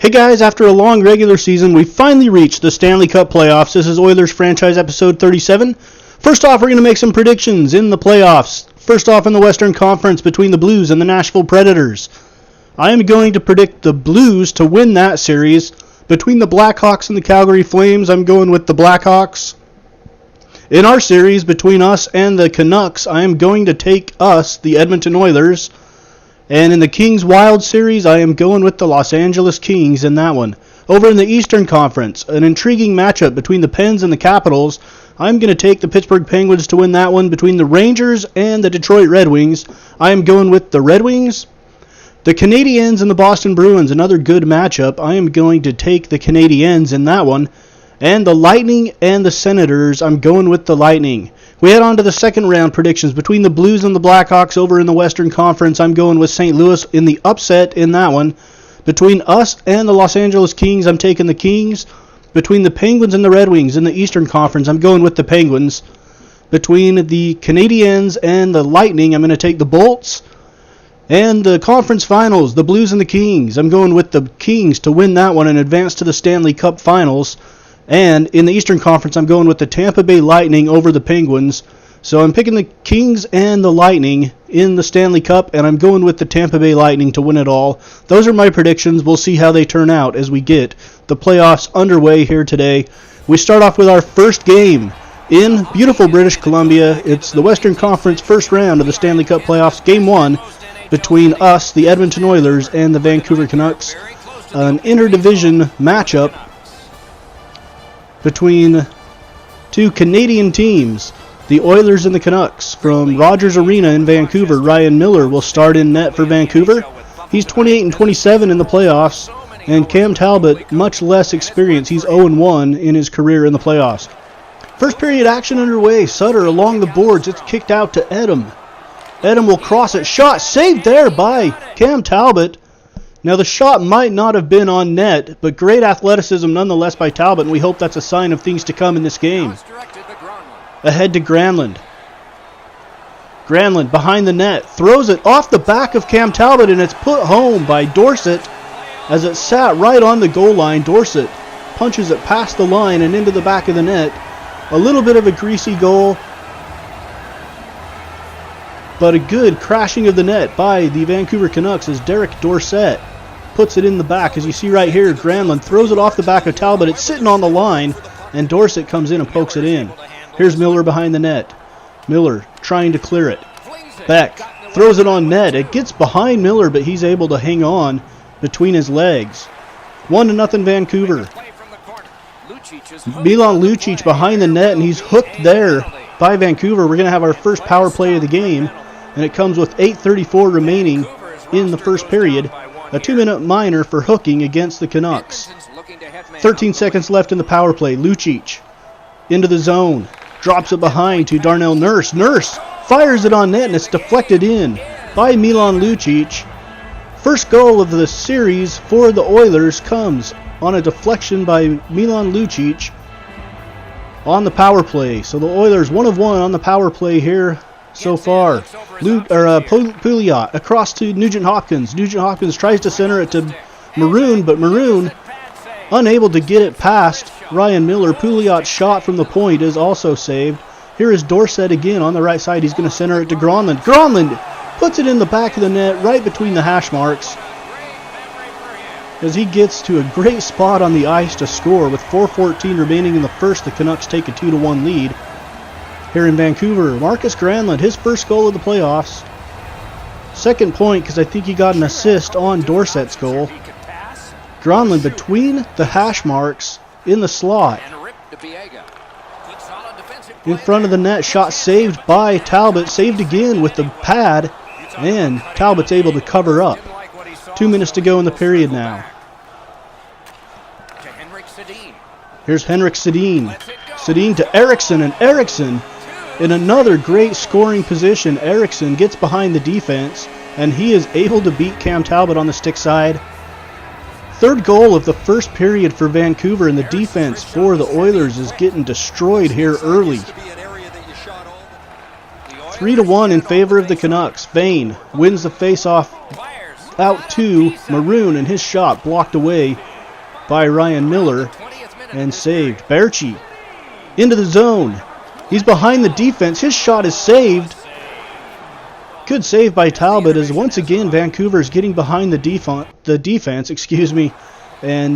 Hey guys, after a long regular season, we finally reached the Stanley Cup Playoffs. This is Oilers Franchise Episode 37. First off, we're going to make some predictions in the playoffs. First off, in the Western Conference between the Blues and the Nashville Predators. I am going to predict the Blues to win that series. Between the Blackhawks and the Calgary Flames, I'm going with the Blackhawks. In our series between us and the Canucks, I am going to take us, the Edmonton Oilers. And in the Kings Wild series, I am going with the Los Angeles Kings in that one. Over in the Eastern Conference, an intriguing matchup between the Pens and the Capitals. I'm going to take the Pittsburgh Penguins to win that one. Between the Rangers and the Detroit Red Wings, I am going with the Red Wings. The Canadiens and the Boston Bruins, another good matchup. I am going to take the Canadiens in that one. And the Lightning and the Senators, I'm going with the Lightning. We head on to the second round predictions. Between the Blues and the Blackhawks over in the Western Conference, I'm going with St. Louis in the upset in that one. Between us and the Los Angeles Kings, I'm taking the Kings. Between the Penguins and the Red Wings in the Eastern Conference, I'm going with the Penguins. Between the Canadiens and the Lightning, I'm going to take the Bolts. And the conference finals, the Blues and the Kings, I'm going with the Kings to win that one and advance to the Stanley Cup Finals. And in the Eastern Conference, I'm going with the Tampa Bay Lightning over the Penguins. So I'm picking the Kings and the Lightning in the Stanley Cup, and I'm going with the Tampa Bay Lightning to win it all. Those are my predictions. We'll see how they turn out as we get the playoffs underway here today. We start off with our first game in beautiful British Columbia. It's the Western Conference first round of the Stanley Cup Playoffs, Game 1, between us, the Edmonton Oilers, and the Vancouver Canucks. An interdivision matchup between two Canadian teams, the Oilers and the Canucks. From Rogers Arena in Vancouver, Ryan Miller will start in net for Vancouver. He's 28-27 in the playoffs, and Cam Talbot, much less experience. He's 0-1 in his career in the playoffs. First period action underway. Sutter along the boards. It's kicked out to Edem. Edem will cross it. Shot saved there by Cam Talbot. Now, the shot might not have been on net, but great athleticism nonetheless by Talbot, and we hope that's a sign of things to come in this game. Ahead to Granlund. Granlund behind the net, throws it off the back of Cam Talbot, and it's put home by Dorsett as it sat right on the goal line. Dorsett punches it past the line and into the back of the net. A little bit of a greasy goal, but a good crashing of the net by the Vancouver Canucks as Derek Dorsett puts it in the back. As you see right here, Granlund throws it off the back of Talbot. It's sitting on the line, and Dorsett comes in and pokes it in. Here's Miller behind the net. Miller trying to clear it. Beck throws it on net. It gets behind Miller, but he's able to hang on between his legs. 1-0 Vancouver. Milan Lucic behind the net, and he's hooked there by Vancouver. We're going to have our first power play of the game, and it comes with 8:34 remaining in the first period. A 2-minute minor for hooking against the Canucks. 13 seconds left in the power play. Lucic into the zone. Drops it behind to Darnell Nurse. Nurse fires it on net, and it's deflected in by Milan Lucic. First goal of the series for the Oilers comes on a deflection by Milan Lucic on the power play. So the Oilers 1 of 1 on the power play here so far. Pouliot across to Nugent Hopkins. Nugent Hopkins tries to center it to Maroon, but Maroon unable to get it past Ryan Miller. Pouliot's shot from the point is also saved. Here is Dorsett again on the right side. He's going to center it to Granlund. Granlund puts it in the back of the net right between the hash marks as he gets to a great spot on the ice to score. With 4:14 remaining in the first, the Canucks take a 2-1 lead. Here in Vancouver, Marcus Granlund, his first goal of the playoffs. Second point because I think he got an assist on Dorsett's goal. Granlund between the hash marks in the slot. In front of the net, shot saved by Talbot. Saved again with the pad, and Talbot's able to cover up. 2 minutes to go in the period now. Here's Henrik Sedin. Sedin to Eriksson, and Eriksson in another great scoring position. Eriksson gets behind the defense, and he is able to beat Cam Talbot on the stick side. Third goal of the first period for Vancouver, and the defense for the Oilers is getting destroyed here early. 3-1 in favor of the Canucks. Vane wins the faceoff out to Maroon, and his shot blocked away by Ryan Miller and saved. Berchi into the zone. He's behind the defense. His shot is saved. Good save by Talbot as once again Vancouver's getting behind the defense, and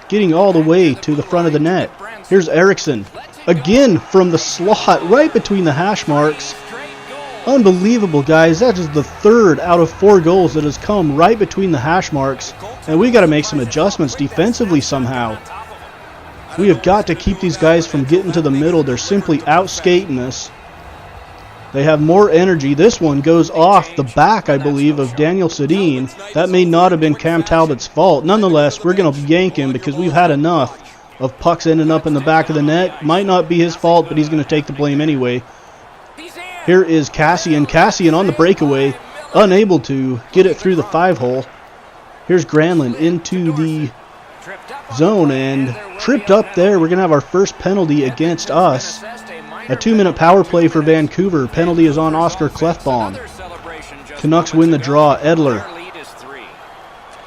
getting all the way to the front of the net. Here's Eriksson. Again from the slot, right between the hash marks. Unbelievable, guys. That is the third out of 4 goals that has come right between the hash marks. And we got to make some adjustments defensively somehow. We have got to keep these guys from getting to the middle. They're simply out-skating us. They have more energy. This one goes off the back, I believe, of Daniel Sedin. That may not have been Cam Talbot's fault. Nonetheless, we're going to yank him because we've had enough of pucks ending up in the back of the net. Might not be his fault, but he's going to take the blame anyway. Here is Cassian. Cassian on the breakaway, unable to get it through the 5-hole. Here's Granlund into the zone and tripped up there. We're going to have our first penalty against us. A 2-minute power play for Vancouver. Penalty is on Oscar Klefbom. Canucks win the draw. Edler.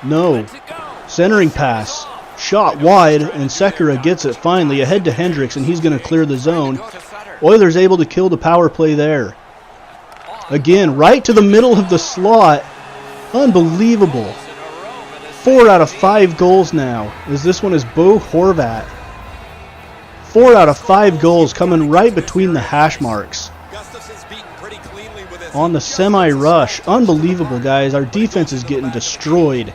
No. Centering pass. Shot wide, and Sekera gets it finally ahead to Hendricks, and he's going to clear the zone. Oilers able to kill the power play there. Again, right to the middle of the slot. Unbelievable. 4 out of 5 goals now, as this one is Bo Horvat. 4 out of 5 goals coming right between the hash marks. On the semi-rush. Unbelievable, guys. Our defense is getting destroyed.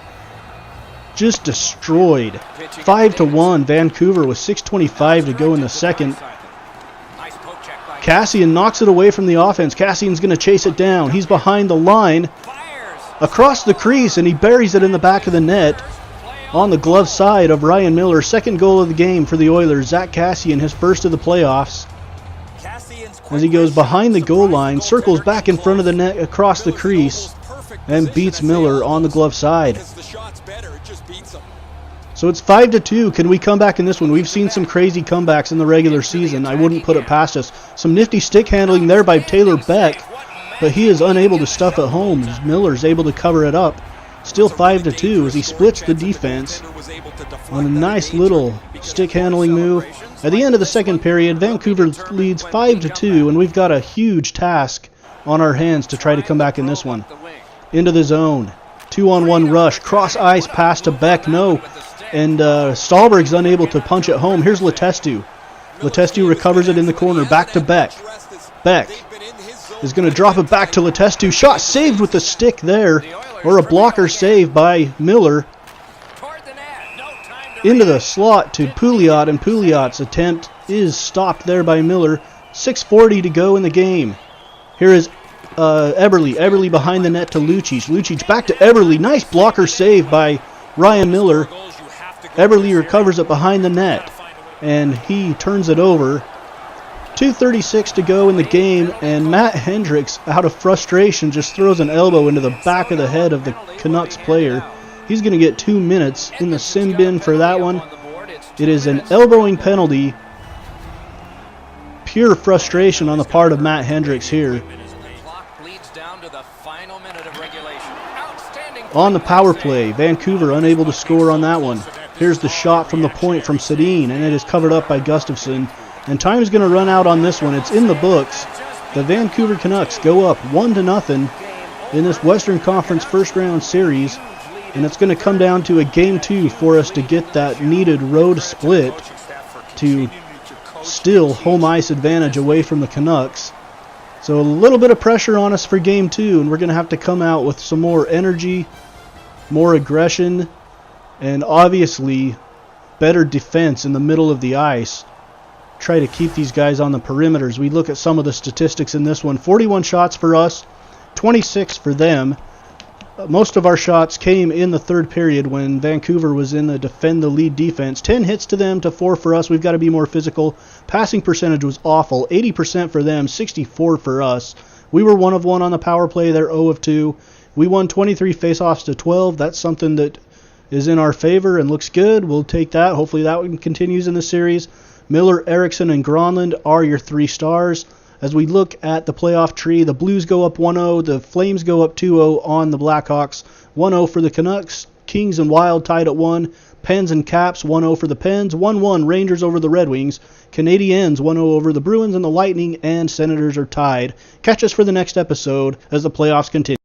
Just destroyed. 5-1. Vancouver with 6:25 to go in the second. Cassian knocks it away from the offense. Cassian's going to chase it down. He's behind the line. Across the crease, and he buries it in the back of the net. On the glove side of Ryan Miller. Second goal of the game for the Oilers. Zach Cassian, his first of the playoffs. As he goes behind the goal line, circles back in front of the net across the crease, and beats Miller on the glove side. So it's 5-2. Can we come back in this one? We've seen some crazy comebacks in the regular season. I wouldn't put it past us. Some nifty stick handling there by Taylor Beck, but he is unable to stuff it home as Miller's able to cover it up. Still 5-2 as he splits the defense on a nice little stick handling move. At the end of the second period, Vancouver leads 5-2, and we've got a huge task on our hands to try to come back in this one. Into the zone. 2-on-1 rush. Cross ice pass to Beck. No. And Stahlberg's unable to punch it home. Here's Letestu. Letestu recovers it in the corner. Back to Beck. Beck is going to drop it back to Letestu. Shot saved with the stick there. Or a blocker save by Miller. Into the slot to Pouliot, and Pouliot's attempt is stopped there by Miller. 6:40 to go in the game. Here is Eberle. Eberle behind the net to Lucic. Lucic back to Eberle. Nice blocker save by Ryan Miller. Eberle recovers it behind the net, and he turns it over. 2:36 to go in the game, and Matt Hendricks, out of frustration, just throws an elbow into the back of the head of the Canucks player. He's going to get 2 minutes in the sin bin for that one. It is an elbowing penalty. Pure frustration on the part of Matt Hendricks here. On the power play, Vancouver unable to score on that one. Here's the shot from the point from Sedin, and it is covered up by Gustafsson. And time's going to run out on this one. It's in the books. The Vancouver Canucks go up 1-0 in this Western Conference first round series. And it's going to come down to a Game 2 for us to get that needed road split to steal home ice advantage away from the Canucks. So a little bit of pressure on us for Game 2, and we're going to have to come out with some more energy, more aggression, and obviously better defense in the middle of the ice. Try to keep these guys on the perimeters. We look at some of the statistics in this one. 41 shots for us, 26 for them. Most of our shots came in the third period when Vancouver was in the defend the lead defense. 10 hits to them to 4 for us. We've got to be more physical. Passing percentage was awful. 80% for them, 64 for us. We were 1 of 1 on the power play. They're 0 of 2. We won 23 faceoffs to 12. That's something that is in our favor and looks good. We'll take that. Hopefully that one continues in the series. Miller, Eriksson, and Granlund are your 3 stars. As we look at the playoff tree, the Blues go up 1-0, the Flames go up 2-0 on the Blackhawks, 1-0 for the Canucks, Kings and Wild tied at 1, Pens and Caps 1-0 for the Pens, 1-1 Rangers over the Red Wings, Canadiens 1-0 over the Bruins, and the Lightning and Senators are tied. Catch us for the next episode as the playoffs continue.